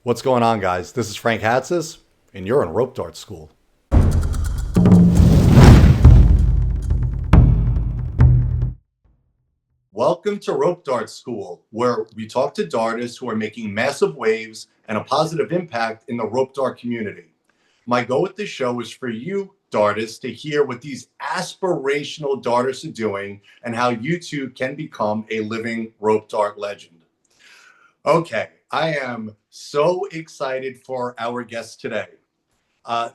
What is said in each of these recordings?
What's going on, guys? This is Frank Hatzis, and you're in Rope Dart School. Welcome to Rope Dart School, where we talk to dartists who are making massive waves and a positive impact in the rope dart community. My goal with this show is for you, dartists, to hear what these aspirational dartists are doing and how you too can become a living rope dart legend. Okay, I am so excited for our guest today.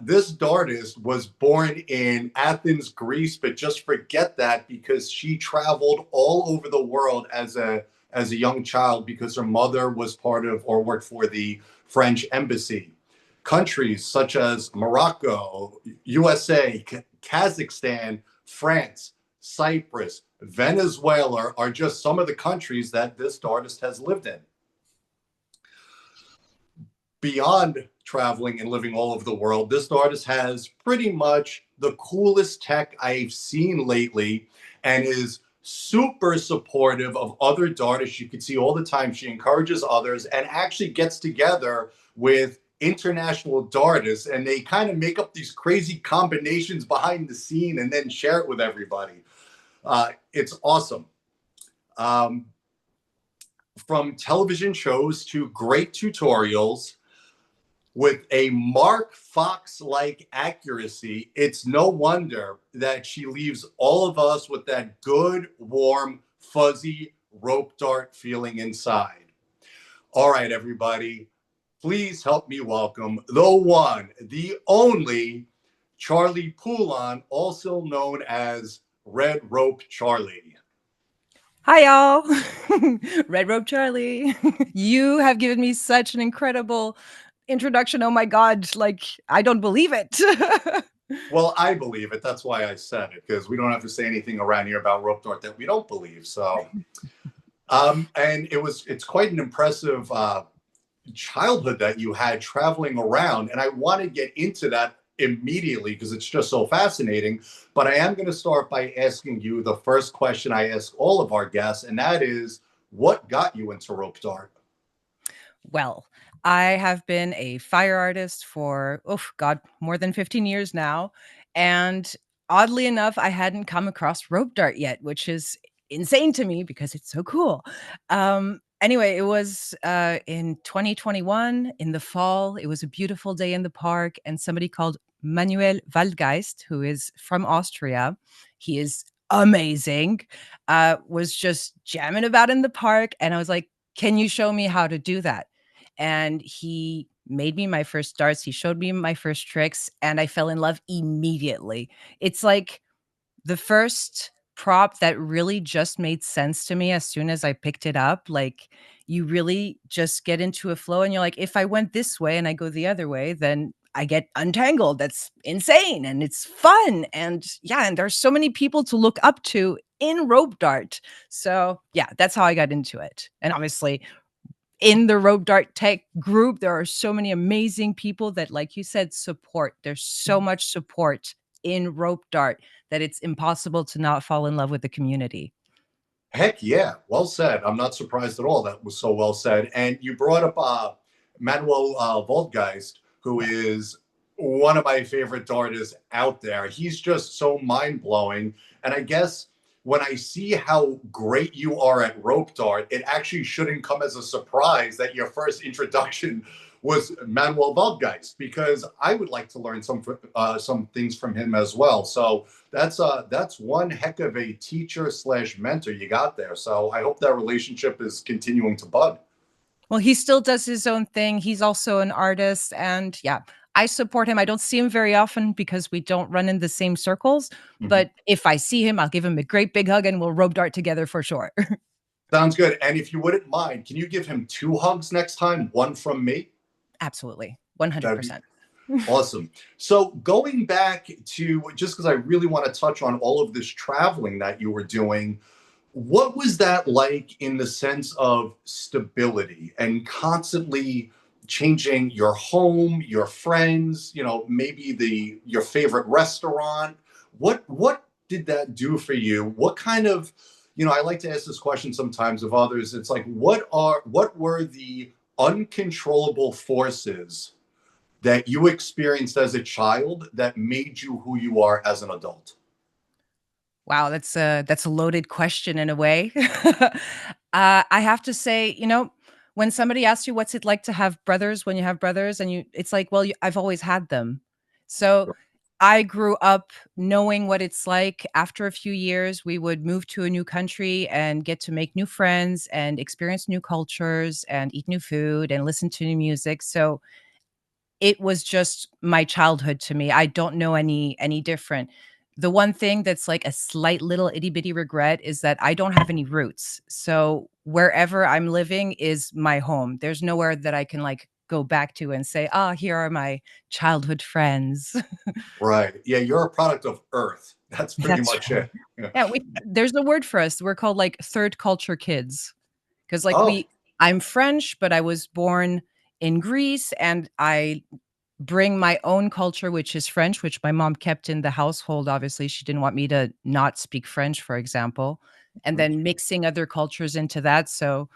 This dartist was born in Athens, Greece, but just forget that because she traveled all over the world as a young child because her mother was part of or worked for the French embassy. Countries such as Morocco, USA, Kazakhstan, France, Cyprus, Venezuela are just some of the countries that this dartist has lived in. Beyond traveling and living all over the world, this artist has pretty much the coolest tech I've seen lately and is super supportive of other dartists. You can see all the time she encourages others and actually gets together with international dartists, and they kind of make up these crazy combinations behind the scene and then share it with everybody. It's awesome. Um, from television shows to great tutorials, with a Mark Fox like accuracy, it's no wonder that she leaves all of us with that good, warm, fuzzy rope dart feeling inside. All right, everybody, please help me welcome the one, the only Charlie Poulin, also known as Red Rope Charlie. Hi, y'all. Red Rope Charlie. You have given me such an incredible introduction. Oh my God. Like, I don't believe it. Well, I believe it. That's why I said it, because we don't have to say anything around here about rope dart that we don't believe. So and it's quite an impressive childhood that you had traveling around, and I want to get into that immediately because it's just so fascinating. But I am going to start by asking you the first question I ask all of our guests, and that is, what got you into rope dart? Well, I have been a fire artist for, oh God, more than 15 years now. And oddly enough, I hadn't come across rope dart yet, which is insane to me because it's so cool. Anyway, it was in 2021 in the fall. It was a beautiful day in the park, and somebody called Manuel Waldgeist, who is from Austria, he is amazing, was just jamming about in the park. And I was like, can you show me how to do that? And he made me my first darts. He showed me my first tricks, and I fell in love immediately. It's like the first prop that really just made sense to me as soon as I picked it up. Like, you really just get into a flow, and you're like, if I went this way and I go the other way, then I get untangled. That's insane and it's fun. And yeah, and there's so many people to look up to in rope dart. So yeah, that's how I got into it. And obviously, in the rope dart tech group, there are so many amazing people that, like you said, support. There's so much support in rope dart that it's impossible to not fall in love with the community. Heck yeah, well said. I'm not surprised at all. That was so well said. And you brought up Manuel Waldgeist, who Yeah. is one of my favorite dartists out there. He's just so mind blowing. And I guess when I see how great you are at rope dart, it actually shouldn't come as a surprise that your first introduction was Manuel Waldgeist, because I would like to learn some things from him as well. So that's one heck of a teacher slash mentor you got there. So I hope that relationship is continuing to bud. Well, he still does his own thing. He's also an artist. And yeah, I support him. I don't see him very often because we don't run in the same circles. Mhm. But if I see him, I'll give him a great big hug and we'll rope dart together for sure. Sounds good. And if you wouldn't mind, can you give him two hugs next time? One from me? Absolutely. That'd be 100%. awesome. So going back to, just because I really want to touch on all of this traveling that you were doing, what was that like in the sense of stability and constantly changing your home, your friends, maybe the your favorite restaurant? What did that do for you? What kind of, I like to ask this question sometimes of others. It's like, what were the uncontrollable forces that you experienced as a child that made you who you are as an adult? Wow, that's a loaded question in a way. I have to say, when somebody asks you what's it like to have brothers when you have brothers and it's like, well, I've always had them. So I grew up knowing what it's like. After a few years, we would move to a new country and get to make new friends and experience new cultures and eat new food and listen to new music. So it was just my childhood to me. I don't know any different. The one thing that's like a slight little itty bitty regret is that I don't have any roots. So wherever I'm living is my home. There's nowhere that I can like go back to and say, "Ah, here are my childhood friends." Right. Yeah, you're a product of Earth. That's pretty That's much right. it. Yeah. Yeah, there's a word for us. We're called like third culture kids. 'Cause like Oh, I'm French, but I was born in Greece and I bring my own culture, which is French, which my mom kept in the household. Obviously, she didn't want me to not speak French, for example, and mhm. then mixing other cultures into that. So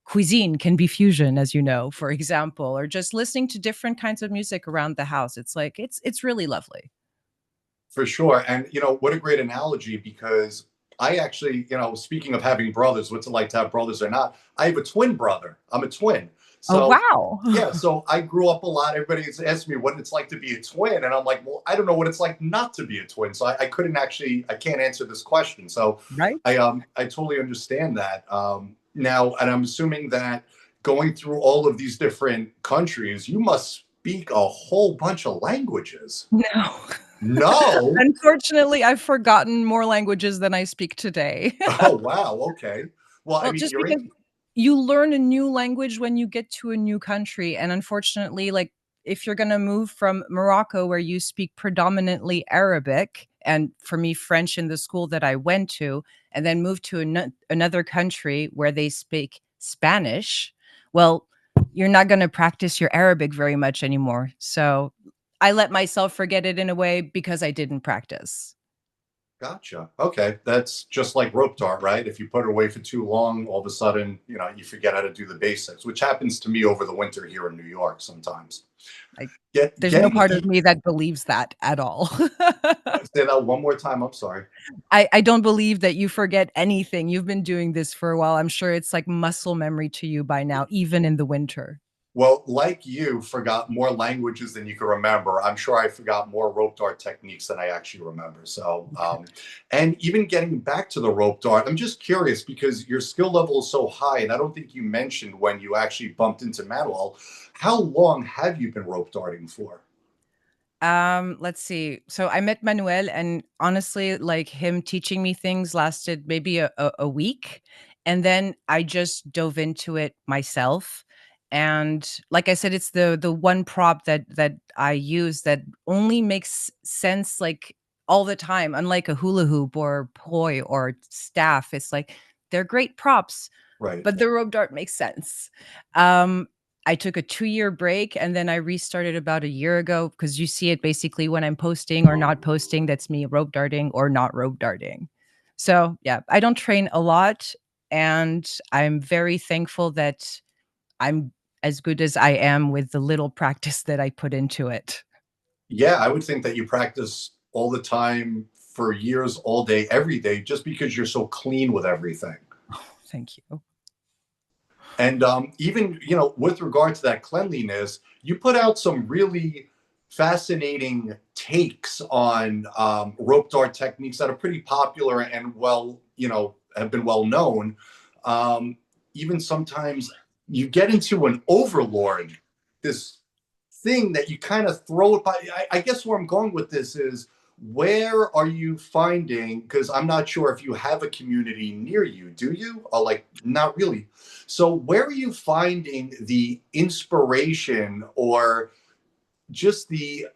cuisine can be fusion, as you know, for example, or just listening to different kinds of music around the house. It's like it's really lovely. For sure. And, what a great analogy because I actually, speaking of having brothers, what's it like to have brothers or not? I have a twin brother. I'm a twin. Oh, So, wow. yeah, so I grew up a lot. Everybody's asked me what it's like to be a twin. And I'm like, well, I don't know what it's like not to be a twin. So I can't answer this question. So Right? I totally understand that. Now, and I'm assuming that going through all of these different countries, you must speak a whole bunch of languages. No. No. Unfortunately, I've forgotten more languages than I speak today. Oh, wow, okay. Well, I Well, mean, just you're in. because you learn a new language when you get to a new country, and unfortunately, like, if you're gonna move from Morocco where you speak predominantly Arabic, and for me, French in the school that I went to, and then move to another country where they speak Spanish, well, you're not gonna practice your Arabic very much anymore, so I let myself forget it in a way because I didn't practice. Gotcha. Okay, that's just like rope dart, right? If you put it away for too long, all of a sudden, you forget how to do the basics, which happens to me over the winter here in New York sometimes. Like, Get there's no getting part of eat me that believes that at all. say that one more time, I'm sorry. I don't believe that you forget anything. You've been doing this for a while. I'm sure it's like muscle memory to you by now, even in the winter. Well, like you forgot more languages than you can remember. I'm sure I forgot more rope dart techniques than I actually remember. So, and even getting back to the rope dart, I'm just curious because your skill level is so high, and I don't think you mentioned when you actually bumped into Manuel. How long have you been rope darting for? Let's see. So I met Manuel, and honestly, like him teaching me things lasted maybe a week. And then I just dove into it myself. And like I said, it's the one prop that I use that only makes sense like all the time, unlike a hula hoop or poi or staff. It's like they're great props, Right. but the rope dart makes sense. Um, I took a 2-year break and then I restarted about a year ago because you see it basically when I'm posting or not posting, that's me rope darting or not rope darting. So, yeah, I don't train a lot, and I'm very thankful that I'm as good as I am with the little practice that I put into it. Yeah, I would think that you practice all the time for years, all day, every day, just because you're so clean with everything. Thank you. And even, with regard to that cleanliness, you put out some really fascinating takes on rope dart techniques that are pretty popular and well, have been well known. Um, Even sometimes you get into an overlord, this thing that you kind of throw it by. I guess where I'm going with this is where are you finding, because I'm not sure if you have a community near you, do you, or like not really, so where are you finding the inspiration or just the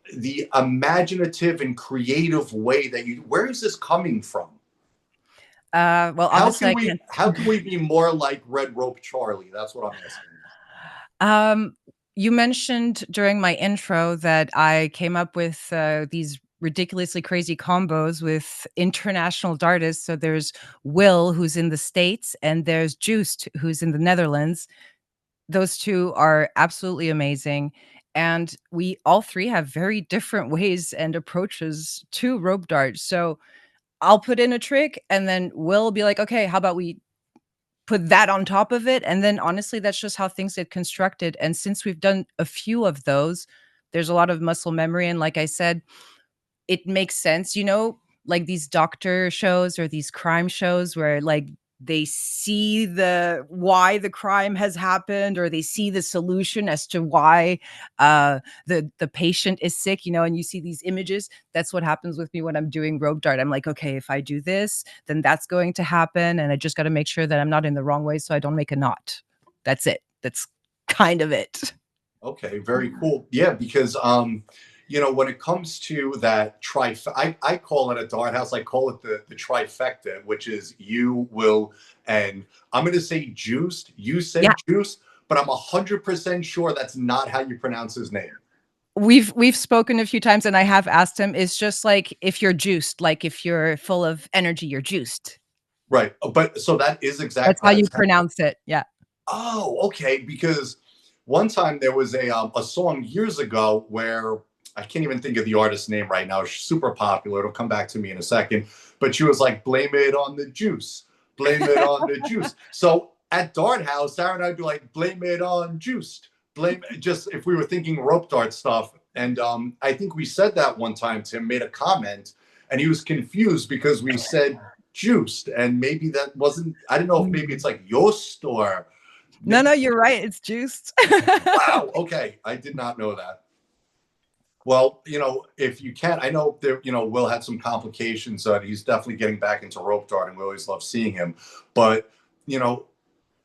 imaginative and creative way that you, where is this coming from? Well, how obviously, can I we can't. how can we be more like Red Rope Charlie? That's what I'm asking. Um, you mentioned during my intro that I came up with these ridiculously crazy combos with international dartists. So there's Will, who's in the States, and there's Juiced, who's in the Netherlands. Those 2 are absolutely amazing, and we all 3 have very different ways and approaches to rope dart. So, I'll put in a trick, and then Will be like, "Okay, how about we put that on top of it?" And then, honestly, that's just how things get constructed, and since we've done a few of those, there's a lot of muscle memory, and like I said, it makes sense, like these doctor shows or these crime shows where, like, they see the why the crime has happened, or they see the solution as to why, the patient is sick, and you see these images. That's what happens with me when I'm doing rope dart. I'm like, "Okay, if I do this, then that's going to happen, and I just gotta make sure that I'm not in the wrong way so I don't make a knot." That's it. That's kind of it. Okay, very cool. Yeah, because when it comes to that I call it a dart house. I call it the trifecta, which is you, Will, and I'm gonna say juiced. You Yeah. said juice, but I'm 100% sure that's not how you pronounce his name. We've spoken a few times, and I have asked him, it's just like if you're juiced, like if you're full of energy, you're juiced. Right. But so that is That's exactly how how you it's. pronounce it, yeah. Oh, okay. Because one time there was a song years ago where I can't even think of the artist's name right now. It's super popular. It'll come back to me in a second. But she was like, "Blame it on the juice. Blame it on the juice." So at Dart House, Sarah and I'd be like, "Blame it on juiced. Blame just if we were thinking rope dart stuff." And I think we said that one time. Tim made a comment, and he was confused because we said juiced, and maybe that wasn't. I don't know if maybe Mm. it's like yost or No, maybe. no, you're right, it's juiced. Wow. Okay. I did not know that. Well, if you can, I know there, Will had some complications. He's definitely getting back into rope darting. We always love seeing him. But, you know,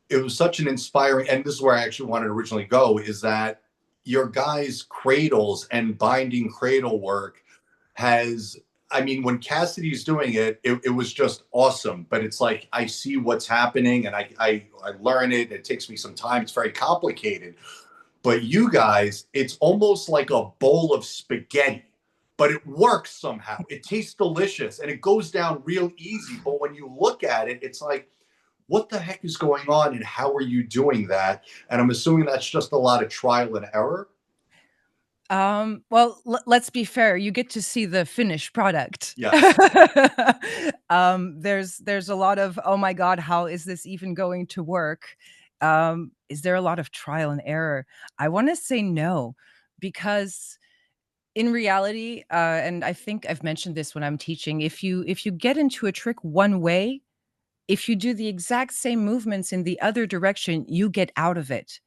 it was such an inspiring, and this is where I actually wanted to originally go, is that your guys' cradles and binding cradle work has, I mean, when Cassidy's doing it was just awesome. But it's like I see what's happening and I learn it. It takes me some time. It's very complicated. But you guys, it's almost like a bowl of spaghetti, but it works somehow. It tastes delicious and it goes down real easy. But when you look at it, it's like, what the heck is going on and how are you doing that? And I'm assuming that's just a lot of trial and error. Well, let's be fair, you get to see the finished product. Yes. There's a lot of, "Oh my god, how is this even going to work?" Is there a lot of trial and error? I wanna say no, because in reality, and I think I've mentioned this when I'm teaching, if you get into a trick one way, if you do the exact same movements in the other direction, you get out of it.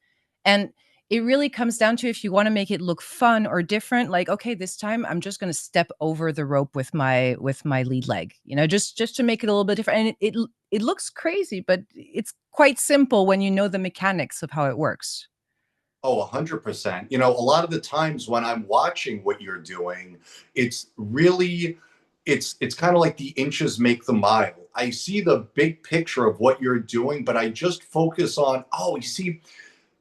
And it really comes down to if you wanna make it look fun or different, like, "Okay, this time I'm just gonna step over the rope with my lead leg," just to make it a little bit different, and it looks crazy, but it's quite simple when you know the mechanics of how it works. Oh, 100%. A lot of the times when I'm watching what you're doing, it's really it's kind of like the inches make the mile. I see the big picture of what you're doing, but I just focus on, oh, you see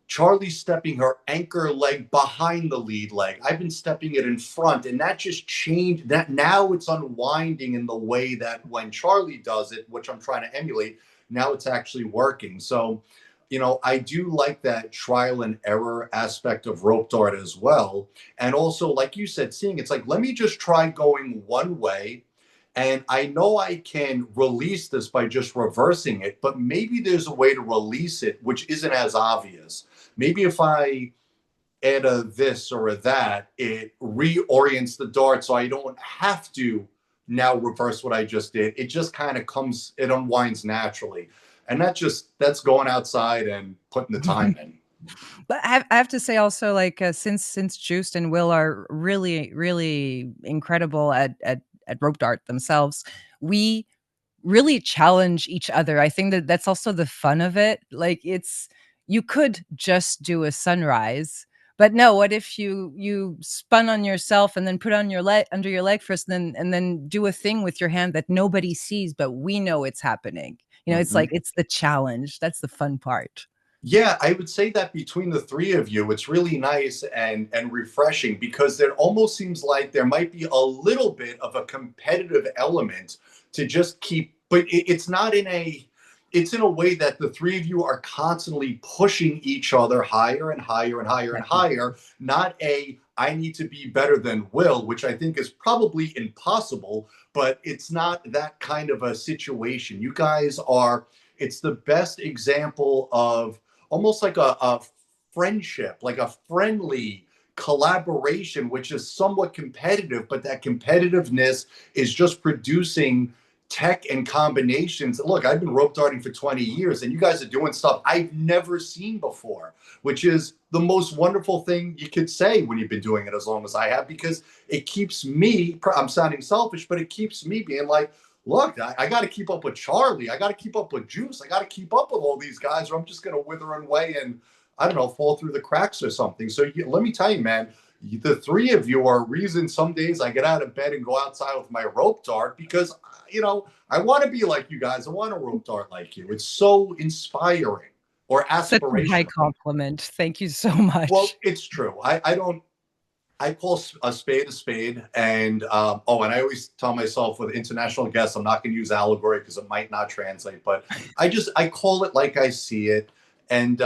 Charlie stepping her anchor leg behind the lead leg. I've been stepping it in front, and that just changed that. Now it's unwinding in the way that when Charlie does it, which I'm trying to emulate, now it's actually working. So, I do like that trial and error aspect of rope dart as well. And also, like you said, seeing it's like, let me just try going one way. And I know I can release this by just reversing it, but maybe there's a way to release it which isn't as obvious. Maybe if I add a this or a that, it reorients the dart so I don't have to now reverse what I just did. It just kind of comes, it unwinds naturally. And that's going outside and putting the time in. But I have to say also, like, since Juiced and Will are really, really incredible at rope dart themselves, we really challenge each other. I think that that's also the fun of it. Like, it's you could just do a sunrise, but no, what if you spun on yourself and then put on your leg under your leg first, and then do a thing with your hand that nobody sees, but we know it's happening. It's like Mhm. it's the challenge. That's the fun part. Yeah, I would say that between the three of you, it's really nice and refreshing because it almost seems like there might be a little bit of a competitive element to just keep, but it's not in a. it's in a way that the three of you are constantly pushing each other higher and higher and higher and Exactly. higher, not a I need to be better than Will, which I think is probably impossible, but it's not that kind of a situation. You guys are, it's the best example of almost like a friendship, like a friendly collaboration, which is somewhat competitive, but that competitiveness is just producing tech and combinations. Look, I've been rope darting for 20 years, and you guys are doing stuff I've never seen before, which is the most wonderful thing you could say when you've been doing it as long as I have, because it keeps me, I'm sounding selfish, but it keeps me being like, look, I got to keep up with Charlie. I got to keep up with Juice. I got to keep up with all these guys, or I'm just going to wither away and, I don't know, fall through the cracks or something. So let me tell you, man, the three of you are a reason some days I get out of bed and go outside with my rope dart because, I want to be like you guys. I want to rope dart like you. It's so inspiring or Such a high aspirational. compliment. Thank you so Well, much. it's true. I don't, I call a spade. And, and I always tell myself with international guests, I'm not going to use allegory because it might not translate, but I call it like I see it. And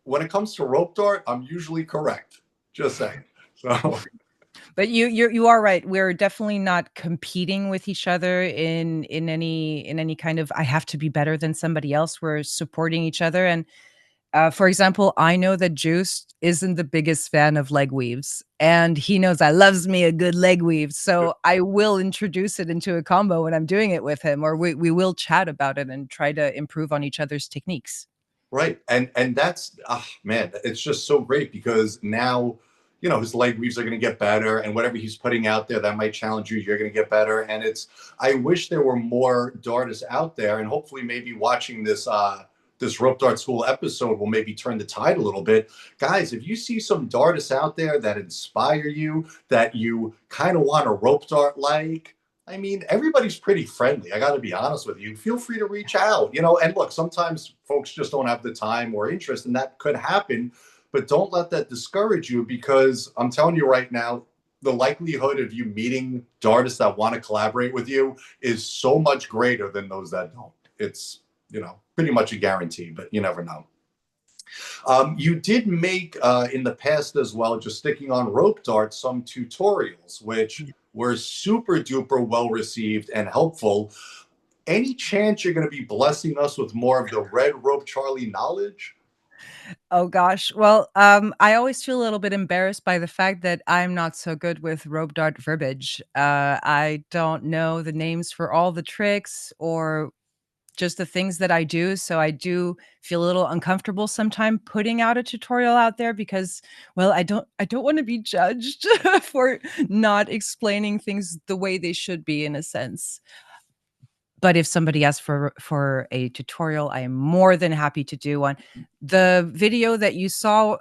when it comes to rope dart, I'm usually correct. Just saying. So, But you are right. We're definitely not competing with each other in any kind of I have to be better than somebody else. We're supporting each other. And for example, I know that Juice isn't the biggest fan of leg weaves, and he knows I loves me a good leg weave. So I will introduce it into a combo when I'm doing it with him, or we will chat about it and try to improve on each other's techniques. right. And that's man, it's just so great because now, his leg weaves are going to get better, and whatever he's putting out there that might challenge you, you're going to get better. And it's I wish there were more dartists out there, and hopefully maybe watching this rope dart school episode will maybe turn the tide a little bit. Guys, if you see some dartists out there that inspire you, that you kind of want to rope dart like, I mean, everybody's pretty friendly. I got to be honest with you. Feel free to reach out, and look, sometimes folks just don't have the time or interest, and that could happen. But don't let that discourage you because I'm telling you right now, the likelihood of you meeting artists that want to collaborate with you is so much greater than those that don't. It's, pretty much a guarantee, but you never know. You did make in the past as well, just sticking on rope dart, some tutorials, which were super duper well received and helpful. Any chance you're going to be blessing us with more of the Red Rope Charlie knowledge? Oh gosh. Well, I always feel a little bit embarrassed by the fact that I'm not so good with rope dart verbiage. I don't know the names for all the tricks or just the things that I do. So I do feel a little uncomfortable sometimes putting out a tutorial out there because, well, I don't want to be judged for not explaining things the way they should be in a sense. But if somebody asks for a tutorial, I am more than happy to do one. The video that you saw,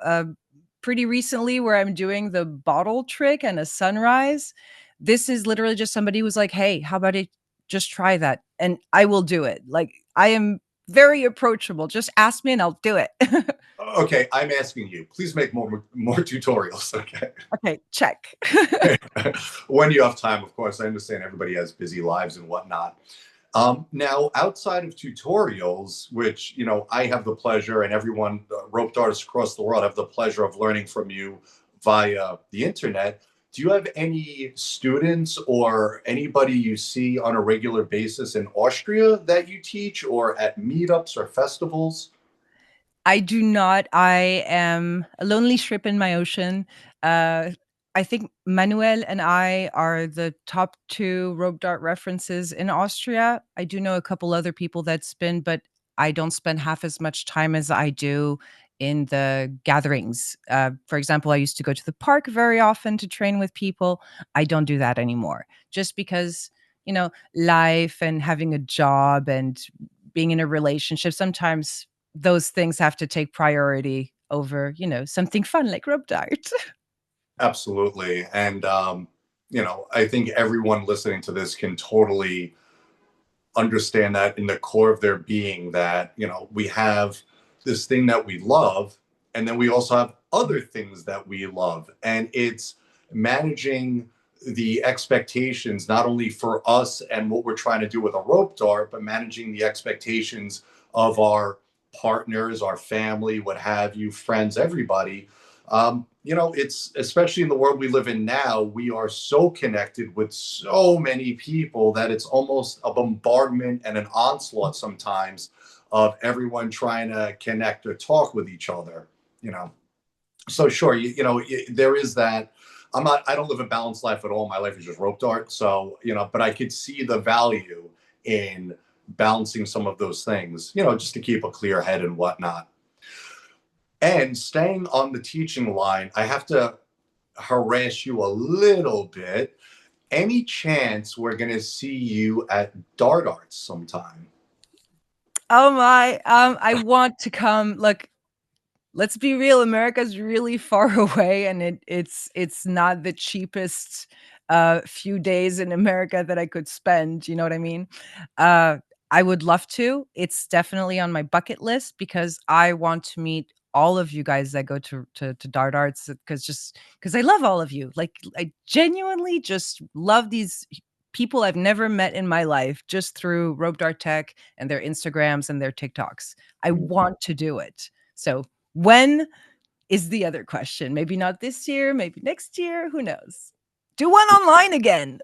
pretty recently where I'm doing the bottle trick and a sunrise, this is literally just somebody who was like, "Hey, how about it just try that?" And I will do it. Like, I am very approachable. Just ask me and I'll do it. Okay, I'm asking you. Please make more tutorials. Okay. Okay, check. When you have time, of course. I understand everybody has busy lives and whatnot. Now, outside of tutorials, which I have the pleasure, and everyone, rope artists across the world, have the pleasure of learning from you via the internet. Do you have any students or anybody you see on a regular basis in Austria that you teach, or at meetups or festivals? I do not. I am a lonely ship in my ocean. Uh, I think Manuel and I are the top 2 rope dart references in Austria. I do know a couple other people that spin, but I don't spend half as much time as I do in the gatherings. For example, I used to go to the park very often to train with people. I don't do that anymore just because, life and having a job and being in a relationship, sometimes those things have to take priority over, something fun like rope dart. Absolutely. And, I think everyone listening to this can totally understand that in the core of their being that, we have this thing that we love, and then we also have other things that we love. And it's managing the expectations, not only for us and what we're trying to do with a rope dart, but managing the expectations of our partners, our family, what have you, friends, everybody. It's especially in the world we live in now, we are so connected with so many people that it's almost a bombardment and an onslaught sometimes of everyone trying to connect or talk with each other, you know. So sure, there is that. I don't live a balanced life at all. My life is just rope dart. So, but I could see the value in balancing some of those things, just to keep a clear head and whatnot. And staying on the teaching line, I have to harass you a little bit. Any chance we're going to see you at Dart Arts sometime? Oh my, I want to come. Look, let's be real, America's really far away, and it's not the cheapest few days in America that I could spend, you know what I mean? Uh, I would love to. It's definitely on my bucket list because I want to meet all of you guys that go to Dart Arts because I love all of you. Like, I genuinely just love these people I've never met in my life just through Rope Dart Tech and their Instagrams and their TikToks. I want to do it. So when is the other question? Maybe not this year, maybe next year, who knows? Do one online again.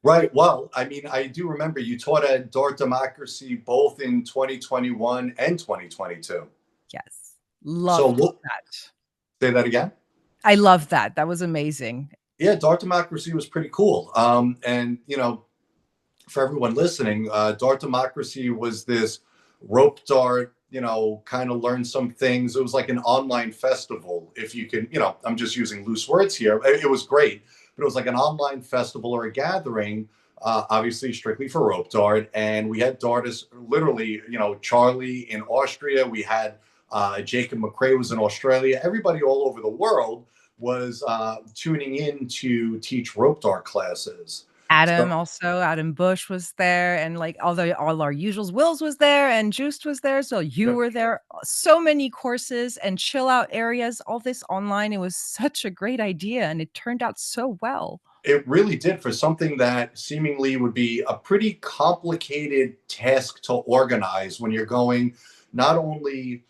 Right. Well, I mean, I do remember you taught at Dart Democracy both in 2021 and 2022. Yes. So Loved we'll that. say that again. I love that. That was amazing. Yeah, Dart Democracy was pretty cool. And for everyone listening, Dart Democracy was this rope dart, kind of learn some things. It was like an online festival. If you can, I'm just using loose words here. It was great, but it was like an online festival or a gathering, obviously strictly for rope dart. And we had dartists literally, Charlie in Austria. We had Jacob McRae was in Australia. Everybody all over the world was tuning in to teach rope dart classes. So Adam Bush was there, and, like, all our usuals, Wills was there, and Juiced was there, so you yeah, were there. So many courses and chill out areas, all this online. It was such a great idea, and it turned out so well. it really did for something that seemingly would be a pretty complicated task to organize when you're going not only,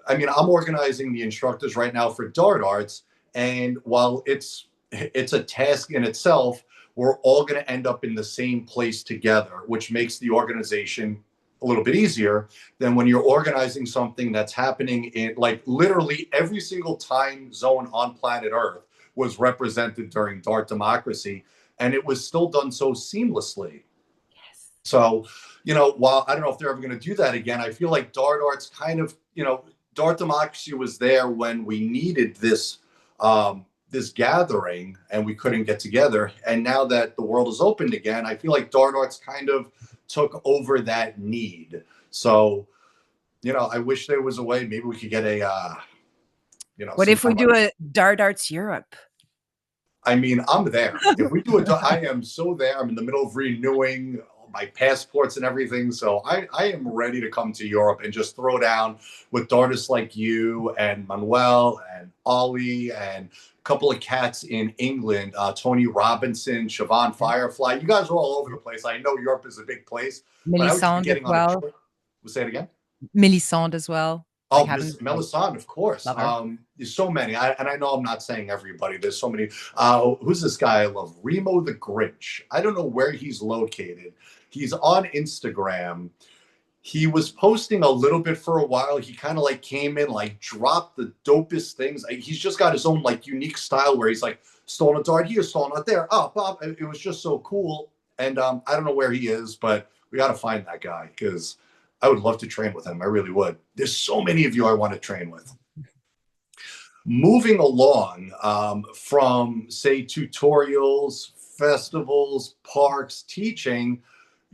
I mean, I'm organizing the instructors right now for Dart Arts, and while it's a task in itself, we're all going to end up in the same place together, which makes the organization a little bit easier than when you're organizing something that's happening in like literally every single time zone on planet Earth was represented during Dart Democracy, and it was still done so seamlessly. Yes. So, while I don't know if they're ever going to do that again, I feel like Dart Arts kind of, Dart Democracy was there when we needed this gathering and we couldn't get together. And now that the world is opened again, I feel like Dart Arts kind of took over that need. So, I wish there was a way. Maybe we could get a, What some if we kind do a Dart Arts Europe? I mean, I'm there. If we do it, I am so there. I'm in the middle of renewing my passports and everything. So I am ready to come to Europe and just throw down with artists like you and Manuel and Ollie and a couple of cats in England, Tony Robinson, Siobhan Firefly. You guys are all over the place. I know Europe is a big place, but I would just be Melisande as getting on a well. trip. We'll say it again. Melisande as well. Like, Oh, having Miss Melisande, of course. love her. There's so many. And I know I'm not saying everybody. There's so many. Who's this guy I love? Remo the Grinch. I don't know where he's located. He's on Instagram. He was posting a little bit for a while. He kind of like came in, like dropped the dopest things. He's just got his own like unique style where he's like stolen a dart here, stolen it there. Oh, Bob. It was just so cool. And I don't know where he is, but we got to find that guy because I would love to train with him. I really would. There's so many of you I want to train with. Moving along from, say, tutorials, festivals, parks, teaching,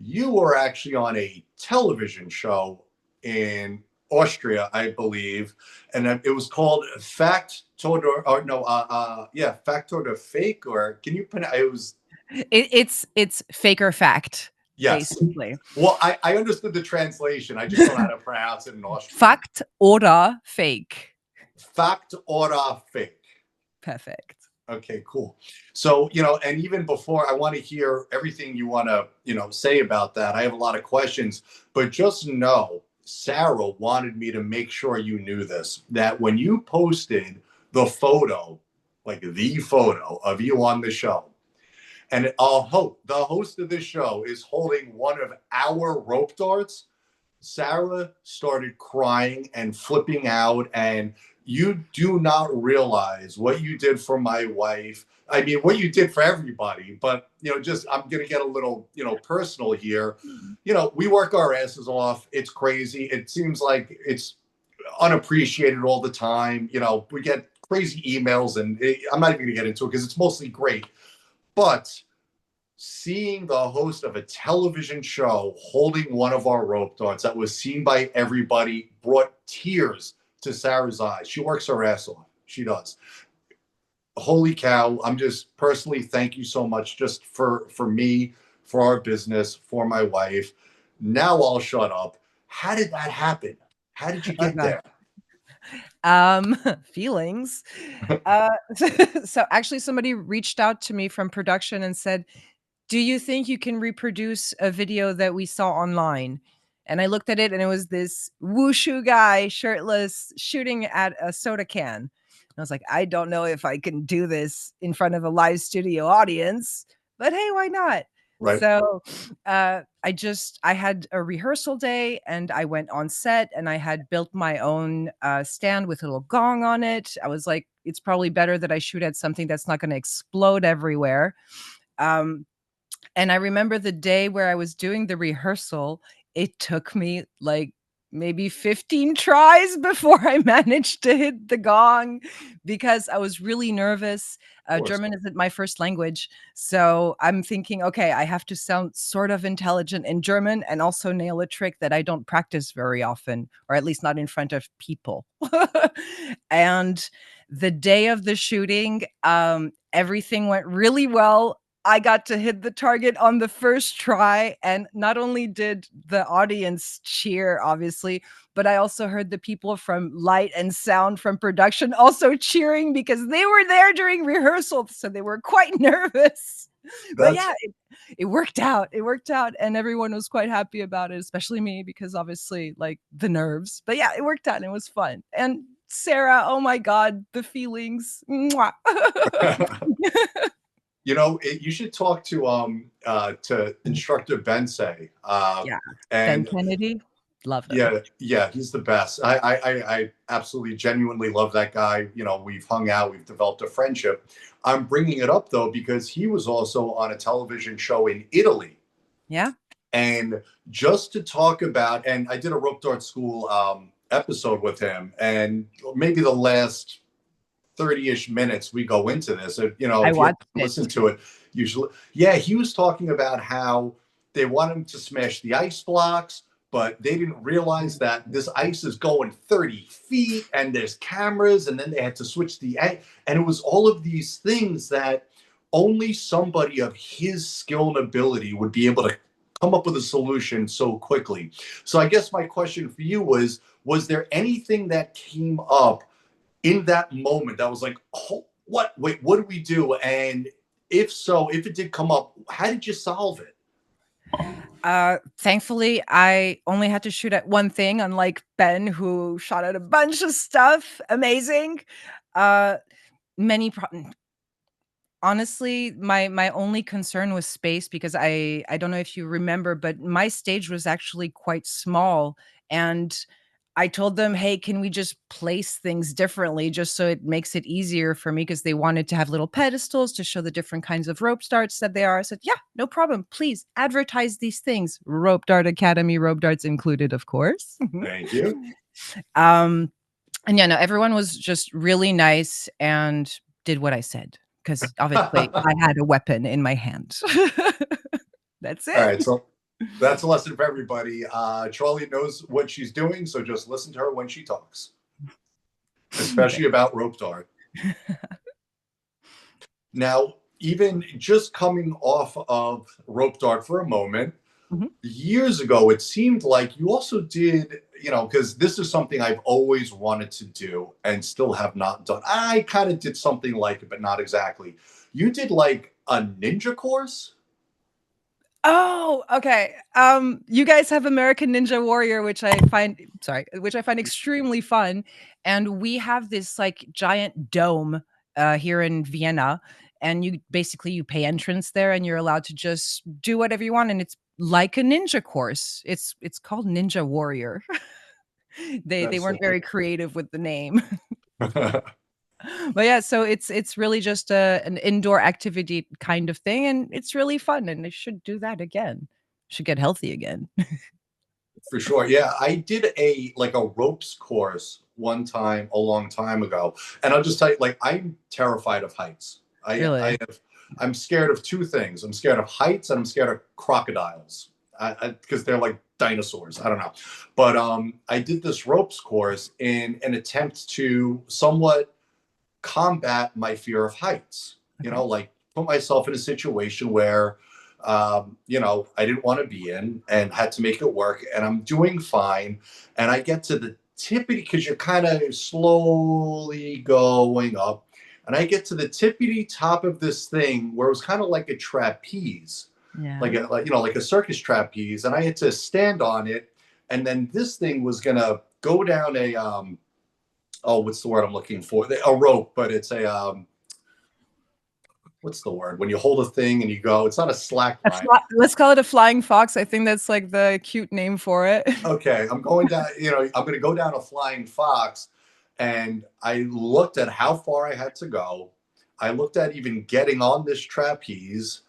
you were actually on a television show in Austria, I believe, and it was called Fact or no, yeah, Fact or Fake, or can you pronounce? It was It's fake or fact, yes. basically. Well, I understood the translation. I just don't know how to pronounce it in Austrian. Fact oder fake. Fact or fake. Perfect. Okay, cool. So, and even before I want to hear everything you want to, say about that. I have a lot of questions, but just know Sarah wanted me to make sure you knew this, that when you posted the photo, like the photo of you on the show, and the host of this show is holding one of our rope darts. Sarah started crying and flipping out, and you do not realize what you did for my wife. I mean, what you did for everybody, but just I'm gonna get a little, personal here. We work our asses off. It's crazy. It seems like it's unappreciated all the time. We get crazy emails, and I'm not even gonna get into it because it's mostly great. But seeing the host of a television show holding one of our rope darts that was seen by everybody brought tears to Sarah's eyes. She works her ass off. She does. Holy cow. I'm just personally, thank you so much just for me, for our business, for my wife. Now I'll shut up. How did that happen? How did you Oh get god. there? Feelings. So actually somebody reached out to me from production and said, "Do you think you can reproduce a video that we saw online?" And I looked at it and it was this wushu guy shirtless shooting at a soda can. And I was like, "I don't know if I can do this in front of a live studio audience, but hey, why not?" Right. So, I had a rehearsal day and I went on set and I had built my own, stand with a little gong on it. I was like, "It's probably better that I shoot at something that's not gonna explode everywhere." Um, and I remember the day where I was doing the rehearsal, it took me, like, maybe 15 tries before I managed to hit the gong because I was really nervous. Of course. German isn't my first language, so I'm thinking, "Okay, I have to sound sort of intelligent in German and also nail a trick that I don't practice very often, or at least not in front of people." And the day of the shooting, everything went really well. I got to hit the target on the first try, and not only did the audience cheer, obviously, but I also heard the people from light and sound from production also cheering because they were there during rehearsal, so they were quite nervous. But That's yeah, it worked out. It worked out, and everyone was quite happy about it, especially me because obviously, like, the nerves. But yeah, it worked out and it was fun. And Sarah, oh my god, the feelings. Mwah. You should talk to instructor Bensei. Yeah, Ben And Kennedy, love him. yeah, yeah, he's the best. I absolutely genuinely love that guy. We've hung out, we've developed a friendship. I'm bringing it up though because he was also on a television show in Italy. Yeah, And just to talk about, and I did a rope dart school episode with him, and maybe the last 30-ish minutes we go into this. I If you watched it. listen to it, usually, yeah, he was talking about how they want him to smash the ice blocks, but they didn't realize that this ice is going 30 feet and there's cameras, and then they had to switch and it was all of these things that only somebody of his skill and ability would be able to come up with a solution so quickly. So I guess my question for you was there anything that came up in that moment that was like, oh, what do we do? And if so, if it did come up, how did you solve it? Thankfully, I only had to shoot at one thing, unlike Ben, who shot at a bunch of stuff. Amazing. Uh, many pro Honestly, my only concern was space because I don't know if you remember, but my stage was actually quite small, and I told them, "Hey, can we just place things differently just so it makes it easier for me?" Because they wanted to have little pedestals to show the different kinds of rope darts that they are. I said, "Yeah, no problem. Please advertise these things. Rope Dart Academy, rope darts included, of course." Thank you. Um, and yeah, no, everyone was just really nice and did what I said because obviously All I had a weapon in my hand. That's it. right, so that's a lesson for everybody. Charlie knows what she's doing, so just listen to her when she talks, especially about rope dart. Now, even just coming off of rope dart for a moment, Mhm. Years ago, it seemed like you also did, because this is something I've always wanted to do and still have not done. I kind of did something like it, but not exactly. You did like a ninja course? Oh, okay. You guys have American Ninja Warrior, which I find extremely fun, and we have this, like, giant dome, here in Vienna, and you pay entrance there, and you're allowed to just do whatever you want, and it's like a ninja course. It's called Ninja Warrior. They That's weren't so very cool. creative with the name. But yeah, so it's really just an indoor activity kind of thing, and it's really fun, and they should do that again. Should get healthy again. For sure. Yeah, I did a ropes course one time a long time ago. And I'll just tell you, like, I'm terrified of heights. Really? I'm scared of two things. I'm scared of heights and I'm scared of crocodiles. Because they're like dinosaurs. I don't know. But I did this ropes course in an attempt to somewhat combat my fear of heights. Okay. Like put myself in a situation where, I didn't want to be in and had to make it work. And I'm doing fine. And I get to the tippity because you're kind of slowly going up. And I get to the tippity top of this thing where it was kind of like a trapeze, Yeah. like a circus trapeze. And I had to stand on it. And then this thing was gonna go down a oh, what's the word I'm looking for? A rope, but it's a what's the word when you hold a thing and you go? It's not a slack A line. fly Let's call it a flying fox. I think that's, like, the cute name for it. Okay, I'm going down. I'm going to go down a flying fox, and I looked at how far I had to go. I looked at even getting on this trapeze,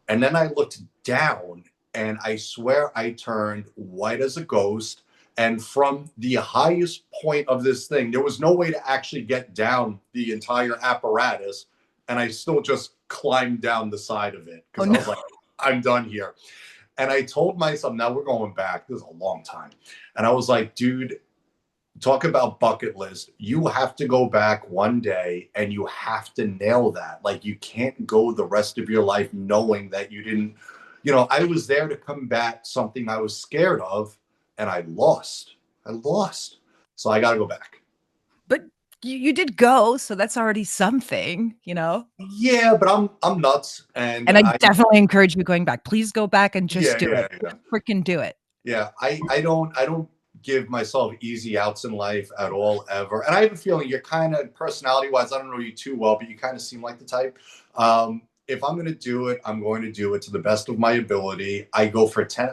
and then I looked down, and I swear I turned white as a ghost. And from the highest point of this thing, there was no way to actually get down the entire apparatus. And I still just climbed down the side of it Oh, because I no. was like, I'm done here. And I told myself, now we're going back. This is a long time. And I was like, dude, talk about bucket list. You have to go back one day and you have to nail that. Like, you can't go the rest of your life knowing that you didn't, I was there to combat something I was scared of and I lost. I lost. So I got to go back. But you did go, so that's already something, you know? Yeah, but I'm nuts and And I definitely encourage you going back. Please go back and just yeah, do it. yeah, yeah. Just freaking do it. Yeah, I don't give myself easy outs in life at all ever. And I have a feeling you're kind of personality wise, I don't know you too well, but you kind of seem like the type. If I'm going to do it, I'm going to do it to the best of my ability. I go for 10.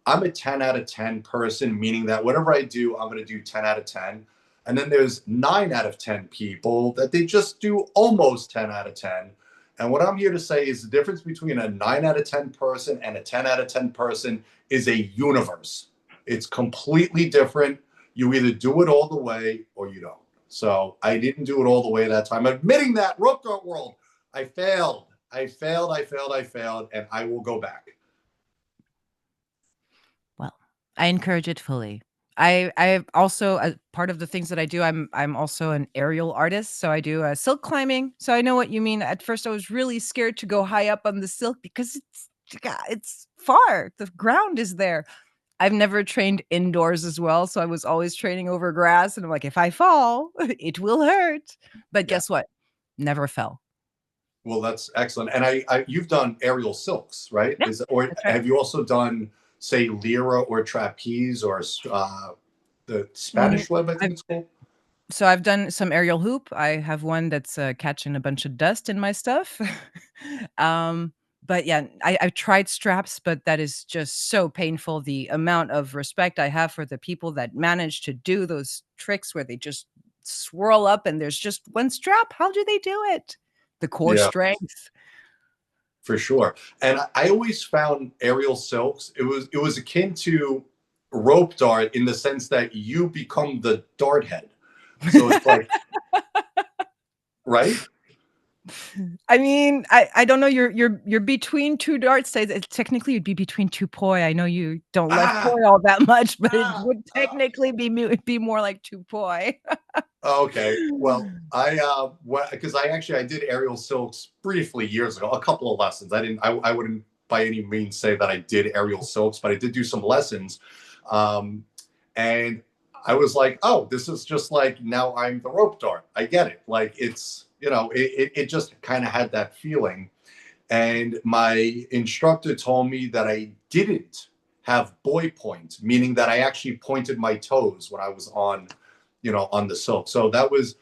I'm a 10 out of 10 person, meaning that whatever I do, I'm going to do 10 out of 10. And then there's 9 out of 10 people that they just do almost 10 out of 10. And what I'm here to say is the difference between a 9 out of 10 person and a 10 out of 10 person is a universe. It's completely different. You either do it all the way or you don't. So I didn't do it all the way that time. Admitting that, rope dart world, I failed. I failed. I failed. I failed. And I will go back. Well, I encourage it fully. I also part of the things that I do, I'm also an aerial artist, so I do silk climbing. So I know what you mean. At first, I was really scared to go high up on the silk because it's far. The ground is there. I've never trained indoors as well, so I was always training over grass, and I'm like, if I fall, it will hurt. But Yeah. guess what? Never fell. Well, that's excellent. And you've done aerial silks, right? Yeah, Or that's right. have you also done, say, lyra or trapeze or the Mm, Spanish web? I think I've it's called. So I've done some aerial hoop. I have one that's, catching a bunch of dust in my stuff. Um, but yeah, I've tried straps, but that is just so painful. The amount of respect I have for the people that manage to do those tricks where they just swirl up and there's just one strap. How do they do it? The core Yeah. strength. For sure. And I always found aerial silks, it was akin to rope dart in the sense that you become the dart head. So it's like, right? I mean, I don't know, you're between 2 darts, say that technically you'd be between 2 poi. I know you don't love Ah, poi all that much, but it ah, would ah. technically be more like 2 poi. Okay. Well, because I did aerial silks briefly years ago, a couple of lessons. I didn't, I wouldn't by any means say that I did aerial silks, but I did do some lessons. Um, and I was like, oh, this is just like now I'm the rope dart. I get it. Like it's, it just kind of had that feeling. And my instructor told me that I didn't have boy point, meaning that I actually pointed my toes when I was on, on the silk. So that was,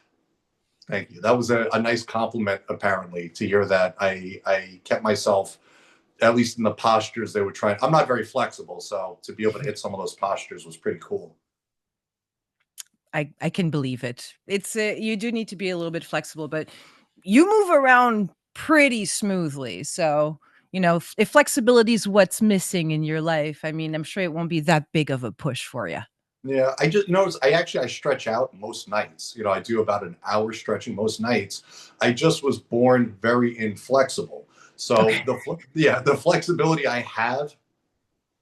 thank you. That was a nice compliment, apparently, to hear that I kept myself, at least in the postures they were trying. I'm not very flexible, so to be able to hit some of those postures was pretty cool. I can believe it. It's, you do need to be a little bit flexible, but you move around pretty smoothly, so, if flexibility is what's missing in your life, I mean, I'm sure it won't be that big of a push for you. Yeah, I just noticed I stretch out most nights. I do about an hour stretching most nights. I just was born very inflexible. So Okay. yeah, the flexibility I have,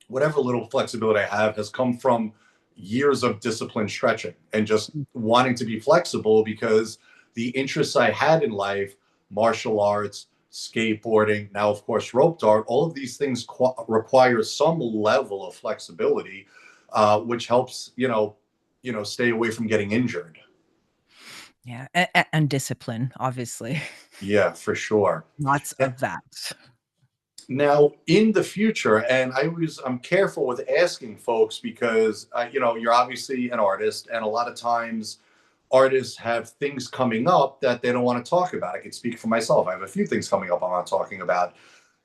whatever little flexibility I have, has come from years of disciplined stretching and just wanting to be flexible because the interests I had in life, martial arts, skateboarding, now of course rope dart, all of these things require some level of flexibility, which helps stay away from getting injured. Yeah, and discipline, obviously. Yeah, for sure. Lots of that. Now, in the future, and I'm careful with asking folks because you're obviously an artist, and a lot of times artists have things coming up that they don't want to talk about. I can speak for myself. I have a few things coming up I'm not talking about.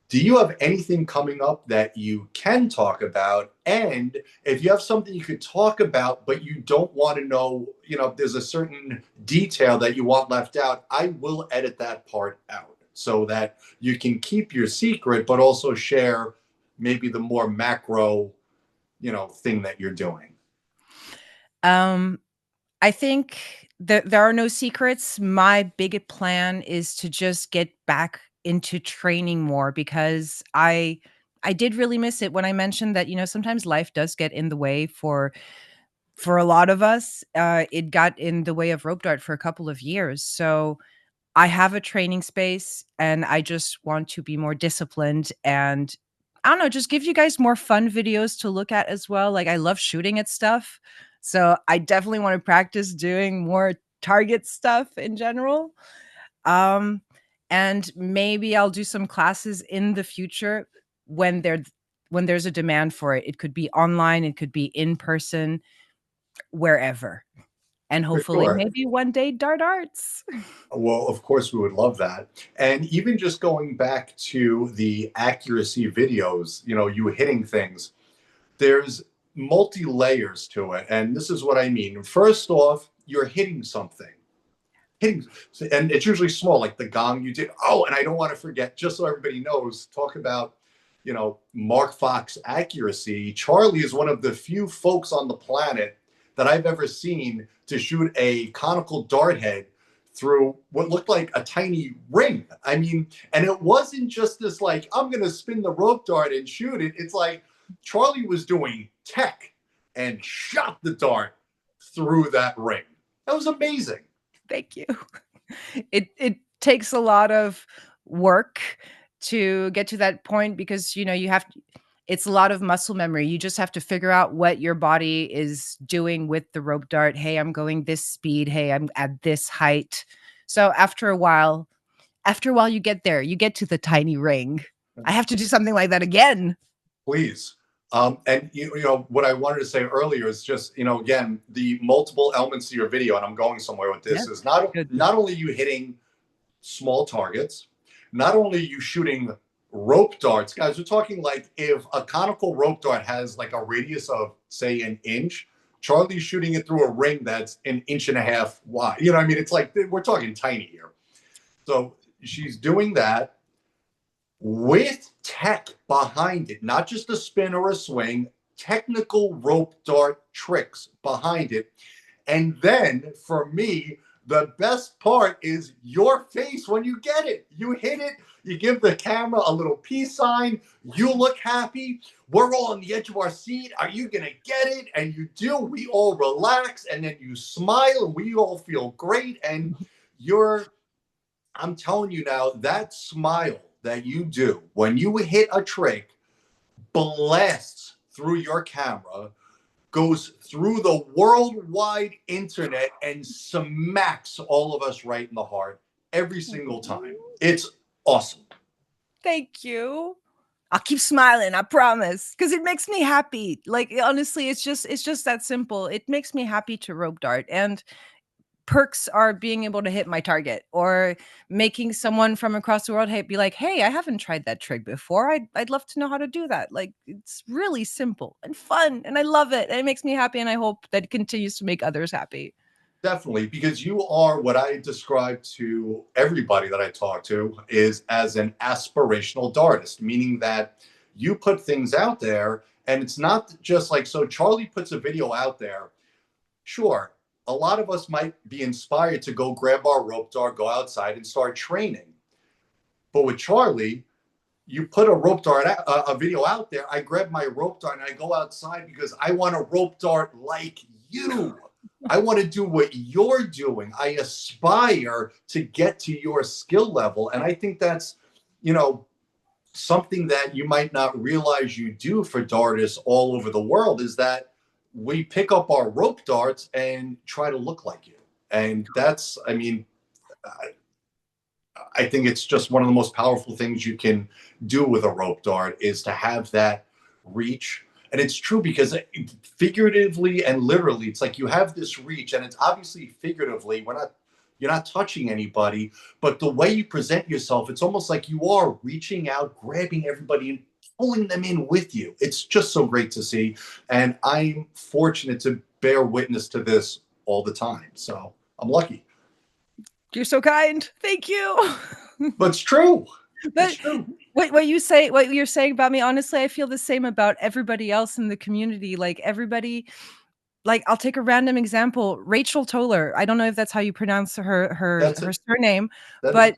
Do you have anything coming up that you can talk about? And if you have something you could talk about, but you don't want to know, if there's a certain detail that you want left out, I will edit that part out so that you can keep your secret, but also share maybe the more macro, thing that you're doing. Um, I think there are no secrets. My big plan is to just get back into training more because I did really miss it when I mentioned that, sometimes life does get in the way for a lot of us. It got in the way of rope dart for a couple of years. So I have a training space and I just want to be more disciplined and I don't know, just give you guys more fun videos to look at as well. Like I love shooting at stuff. So I definitely want to practice doing more target stuff in general. Um and maybe I'll do some classes in the future when there when there's a demand for it. It could be online, it could be in person, wherever. And For hopefully sure. maybe one day dart arts. Well, of course, we would love that. And even just going back to the accuracy videos, you hitting things, there's multi layers to it. And this is what I mean. First off, you're hitting something. Hitting, and it's usually small, like the gong you did. Oh, and I don't want to forget, just so everybody knows, talk about, Mark Fox accuracy. Charlie is one of the few folks on the planet that I've ever seen to shoot a conical dart head through what looked like a tiny ring. I mean, and it wasn't just this like, I'm going to spin the rope dart and shoot it. It's like Charlie was doing tech and shot the dart through that ring. That was amazing. Thank you. It takes a lot of work to get to that point because, you have to it's a lot of muscle memory. You just have to figure out what your body is doing with the rope dart. "Hey, I'm going this speed. Hey, I'm at this height." So after a while you get there, you get to the tiny ring. I have to do something like that again. Please. And what I wanted to say earlier is just again the multiple elements to your video, and I'm going somewhere with Yeah, this is not good. not only you hitting small targets, not only you shooting rope darts, guys. We're talking like if a conical rope dart has like a radius of say an inch, Charlie's shooting it through a ring that's an inch and a half wide. You know what I mean? It's like we're talking tiny here. So she's doing that with tech behind it, not just a spin or a swing, technical rope dart tricks behind it. And then for me, the best part is your face when you get it. You hit it, you give the camera a little peace sign, you look happy. We're all on the edge of our seat. Are you going to get it? And you do. We all relax and then you smile and we all feel great. And you're I'm telling you now, that smile that you do when you hit a trick blasts through your camera, goes through the worldwide internet, and smacks all of us right in the heart every single time. It's awesome. Thank you. I'll keep smiling, I promise, because it makes me happy. Like honestly, it's just that simple. It makes me happy to rope dart, and perks are being able to hit my target or making someone from across the world be like, "Hey, I haven't tried that trick before. I'd love to know how to do that." Like it's really simple and fun, and I love it. And it makes me happy, and I hope that it continues to make others happy. Definitely, because you are what I describe to everybody that I talk to is as an aspirational dartist, meaning that you put things out there and it's not just like, so Charlie puts a video out there. Sure, a lot of us might be inspired to go grab our rope dart, go outside and start training. But with Charlie, you put a rope dart, a video out there. I grab my rope dart and I go outside because I want a rope dart like you. I want to do what you're doing. I aspire to get to your skill level. And I think that's, you know, something that you might not realize you do for dartists all over the world is that we pick up our rope darts and try to look like you. And that's, I mean, I think it's just one of the most powerful things you can do with a rope dart is to have that reach. And it's true because figuratively and literally, it's like you have this reach, and it's obviously figuratively. You're not touching anybody, but the way you present yourself, it's almost like you are reaching out, grabbing everybody, and pulling them in with you. It's just so great to see, and I'm fortunate to bear witness to this all the time. So I'm lucky, You're so kind. Thank you. but it's true. It's But true. what you're saying about me, honestly, I feel the same about everybody else in the community. Like everybody, like I'll take a random example, Rachel Toller. I don't know if that's how you pronounce That's her it. surname, That is but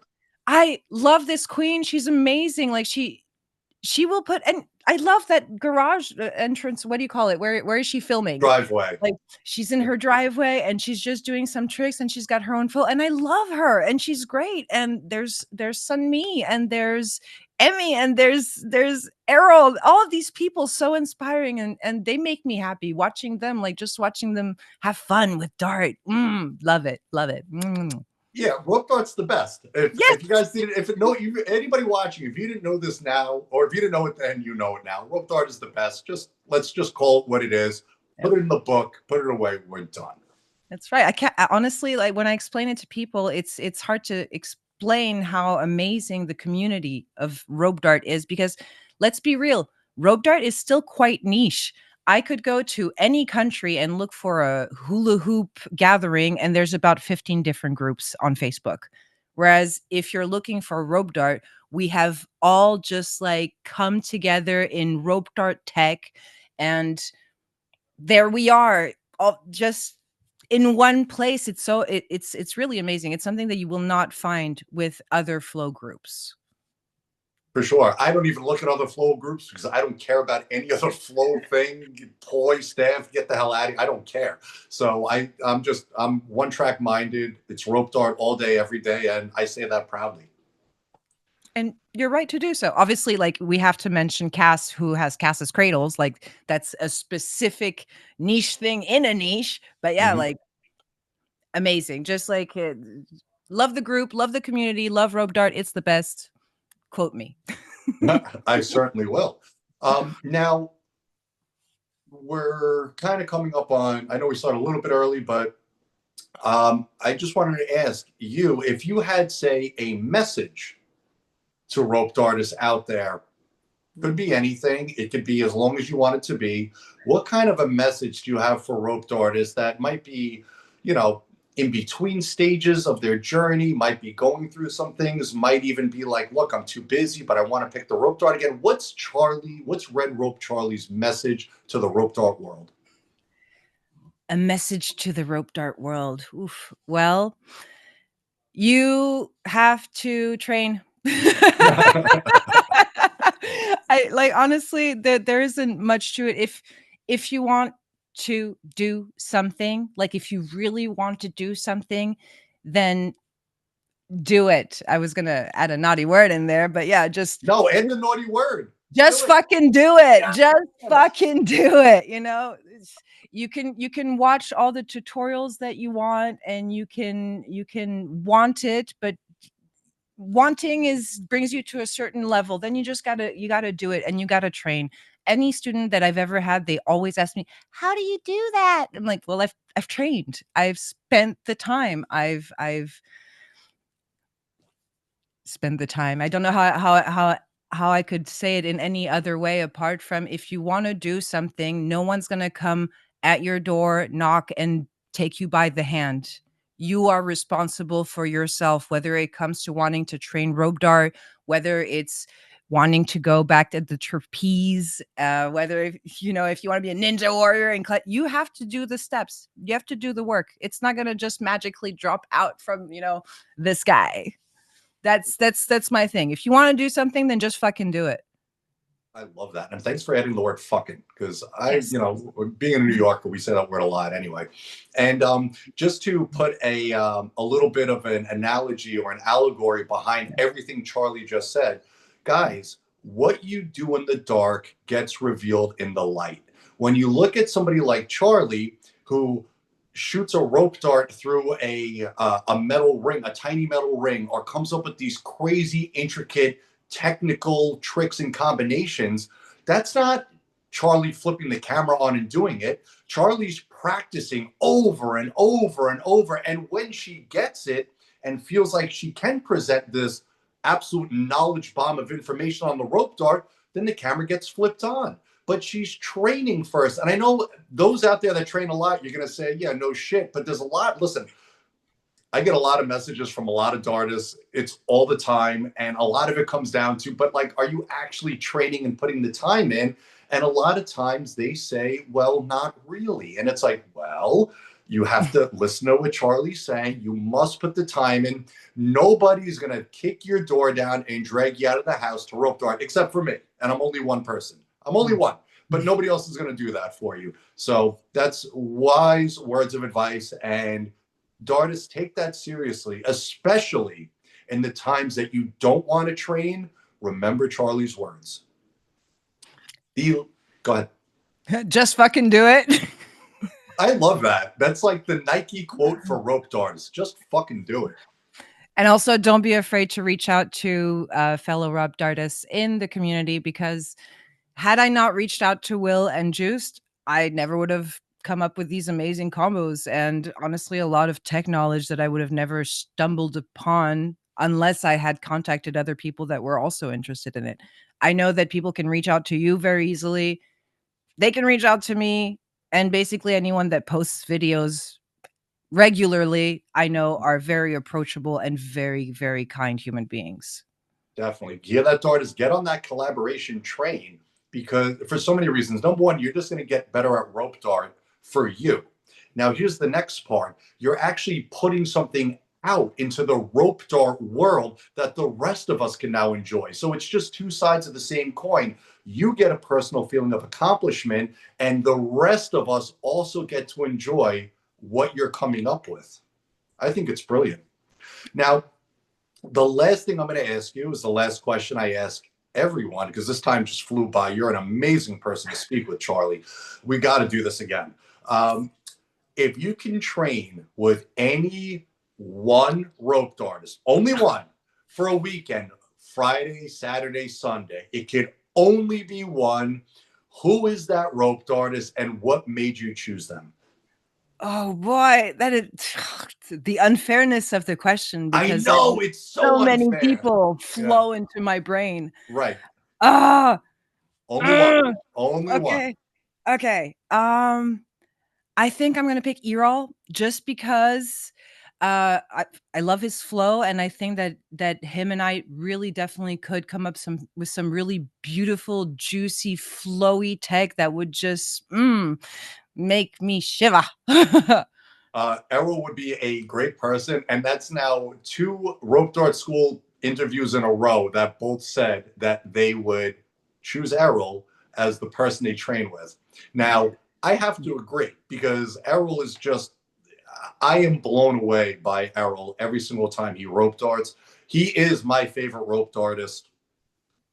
I love this queen. She's amazing. Like she will put, and I love that garage entrance. What do you call it? Where is she filming? driveway. Like she's in her driveway and she's just doing some tricks and she's got her own full, and I love her and she's great. And there's Sunmi and there's Emmy and there's Errol. All of these people so inspiring, and they make me happy watching them, like just watching them have fun with dart. Love it. Love it. Yeah, rope dart's the best. If you Yes. guys didn't, if it no, you anybody watching, if you didn't know this now, or if you didn't know it then, you know it now. Rope dart is the best. Just let's just call it what it is. Put it in the book. Put it away. We're done. That's right. I honestly, like, when I explain it to people, it's hard to explain how amazing the community of rope dart is because let's be real, rope dart is still quite niche. I could go to any country and look for a hula hoop gathering, and there's about 15 different groups on Facebook. Whereas if you're looking for rope dart, we have all just like come together in rope dart tech, and there we are, all just in one place. It's so it's really amazing. It's something that you will not find with other flow groups. For sure. I don't even look at other flow groups because I don't care about any other flow thing. Toy staff, get the hell out of here. I don't care. So I'm one track minded. It's rope dart all day, every day, and I say that proudly. And you're right to do so. Obviously, like we have to mention Cass, who has Cass's Cradles. Like that's a specific niche thing in a niche. But yeah, Mhm. like amazing. Just like love the group, love the community, love rope dart. It's the best. Quote me. I certainly will. Now we're kind of coming up on. I know we started a little bit early, but I just wanted to ask you if you had, say, a message to rope dartists out there. Could be anything. It could be as long as you want it to be. What kind of a message do you have for rope artists that might be, you know, in between stages of their journey, might be going through some things, might even be like, look, I'm too busy, but I want to pick the rope dart again. What's Red Rope Charlie's message to the rope dart world? A message to the rope dart world. Oof. Well, you have to train. I like honestly, there isn't much to it. If you want to do something, like if you really want to do something, then Do it. I was gonna add a naughty word in there, but yeah, No, and the naughty word. just Do it. fucking do it. Just Yes. fucking do it, you know? You can watch all the tutorials that you want, and you can want it, but wanting is brings you to a certain level. Then you gotta do it, and you gotta train. Any student that I've ever had, they always ask me, "How do you do that?" I'm like, "Well, I've trained. I've spent the time. I've spent the time." I don't know how I could say it in any other way apart from, if you wanna do something, no one's gonna come at your door, knock, and take you by the hand. You are responsible for yourself, whether it comes to wanting to train rope dart, whether it's wanting to go back to the trapeze, whether if you wanna be a ninja warrior and you have to do the steps. You have to do the work. It's not gonna just magically drop out from, the sky. That's my thing. If you wanna do something, then just fucking do it. I love that. And thanks for adding the word fucking, because Yes. being a New Yorker, we say that word a lot anyway. And just to put a little bit of an analogy or an allegory behind everything Charlie just said, guys, what you do in the dark gets revealed in the light. When you look at somebody like Charlie, who shoots a rope dart through a metal ring, a tiny metal ring, or comes up with these crazy, intricate technical tricks and combinations, that's not Charlie flipping the camera on and doing it. Charlie's practicing over and over and over. And when she gets it and feels like she can present this absolute knowledge bomb of information on the rope dart, then the camera gets flipped on. But she's training first. And I know those out there that train a lot, you're going to say, yeah, no shit. But there's a lot. Listen, I get a lot of messages from a lot of dartists. It's all the time. And a lot of it comes down to, but like, are you actually training and putting the time in? And a lot of times they say, well, not really. And it's like, well, you have to listen to what Charlie's saying. You must put the time in. Nobody's going to kick your door down and drag you out of the house to rope dart, except for me. And I'm only one person. I'm only one, but nobody else is going to do that for you. So that's wise words of advice. And dartists, take that seriously, especially in the times that you don't want to train. Remember Charlie's words. Go ahead. Just fucking do it. I love that. That's like the Nike quote for rope darts. Just fucking do it. And also, don't be afraid to reach out to fellow rope dartists in the community, because had I not reached out to Will and Juiced, I never would have come up with these amazing combos, and honestly, a lot of tech knowledge that I would have never stumbled upon unless I had contacted other people that were also interested in it. I know that people can reach out to you very easily. They can reach out to me, and basically anyone that posts videos regularly, I know are very approachable and very, very kind human beings. Definitely. Gear that dartist, get on that collaboration train, because for so many reasons. Number one, you're just going to get better at rope dart for you. Now, here's the next part. You're actually putting something out into the rope dart world that the rest of us can now enjoy. So it's just two sides of the same coin. You get a personal feeling of accomplishment, and the rest of us also get to enjoy what you're coming up with. I think it's brilliant. Now, the last thing I'm going to ask you is the last question I ask everyone, because this time just flew by. You're an amazing person to speak with, Charlie. We got to do this again. If you can train with any one rope artist, only one, for a weekend, Friday, Saturday, Sunday, it could only be one. Who is that rope artist, and what made you choose them? Oh boy, that is the unfairness of the question, I because know it's so so many unfair. people Yeah, flow into my brain. right. Ah, Only one. ugh, Only one. okay, okay. I think I'm gonna pick Earol, just because I love his flow, and I think that him and I really definitely could come up with some really beautiful, juicy, flowy tech that would just make me shiver. Errol would be a great person, and that's now two rope dart school interviews in a row that both said that they would choose Errol as the person they train with. Now, I have to agree, because Errol is just, I am blown away by Errol every single time he rope darts. He is my favorite rope dartist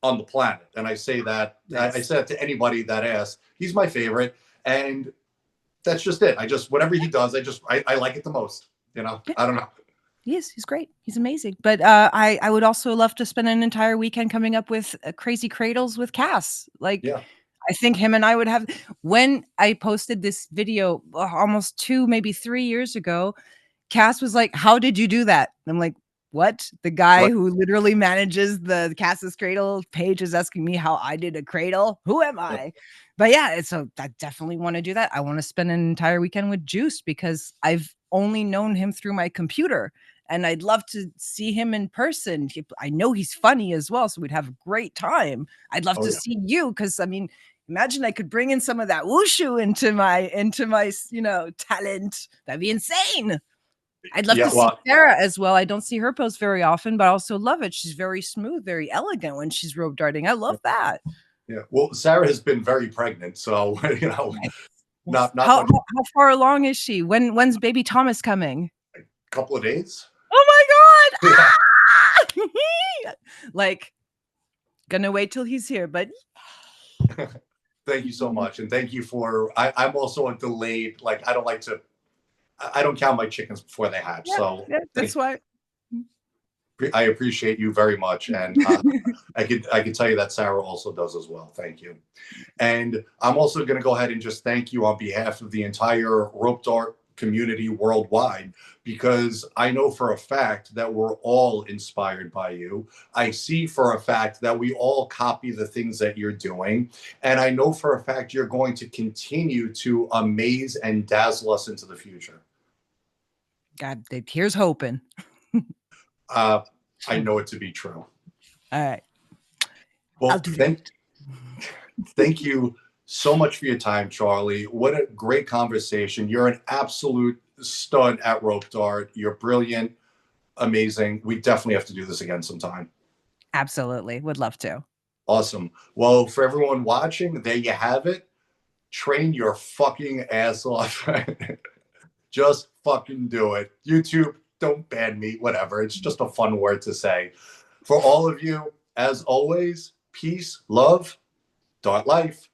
on the planet. And I say that, I Nice. say that to anybody that asks. He's my favorite. And that's just it. Whatever he does, I like it the most. Yeah, I don't know. he is. He's great. He's amazing. But I would also love to spend an entire weekend coming up with crazy cradles with Cass. Like, Yeah. I think him and I would have. When I posted this video almost 2, maybe 3 years ago, Cass was like, "How did you do that?" I'm like, "What?" The guy Right. who literally manages the Cass's Cradle page is asking me how I did a cradle. Who am Yeah. I? But yeah, so I definitely want to do that. I want to spend an entire weekend with Juice because I've only known him through my computer. And I'd love to see him in person. I know he's funny as well, so we'd have a great time. I'd love Oh to yeah. see you because I mean, imagine I could bring in some of that wushu into my talent. That'd be insane. I'd love Yeah. to see Well, Sarah as well. I don't see her post very often, but I also love it. She's very smooth, very elegant when she's rope darting. I love that. yeah. Well, Sarah has been very pregnant, so Nice. Yes. not much. How far along is she? When's baby Thomas coming? Couple of days. Oh my Yeah. god! Ah! Like, gonna wait till he's here, but Thank you so much, and thank you for. I'm also a delayed. Like I don't like to. I don't count my chickens before they hatch. yeah, So yeah, that's why. I appreciate you very much, and I can tell you that Sarah also does as well. Thank you, and I'm also going to go ahead and just thank you on behalf of the entire rope dart community worldwide, because I know for a fact that we're all inspired by you. I see for a fact that we all copy the things that you're doing, and I know for a fact you're going to continue to amaze and dazzle us into the future. God, here's hoping. Uh, I know it to be true. All right, I'll Well, do that. thank you so much for your time, Charlie. What a great conversation. You're an absolute stud at rope dart. You're brilliant, amazing. We definitely have to do this again sometime. Absolutely, would love to. Awesome. Well, for everyone watching, there you have it. Train your fucking ass off. Just fucking do it. YouTube, don't ban me, whatever. It's just a fun word to say. For all of you, as always, peace, love, dart life.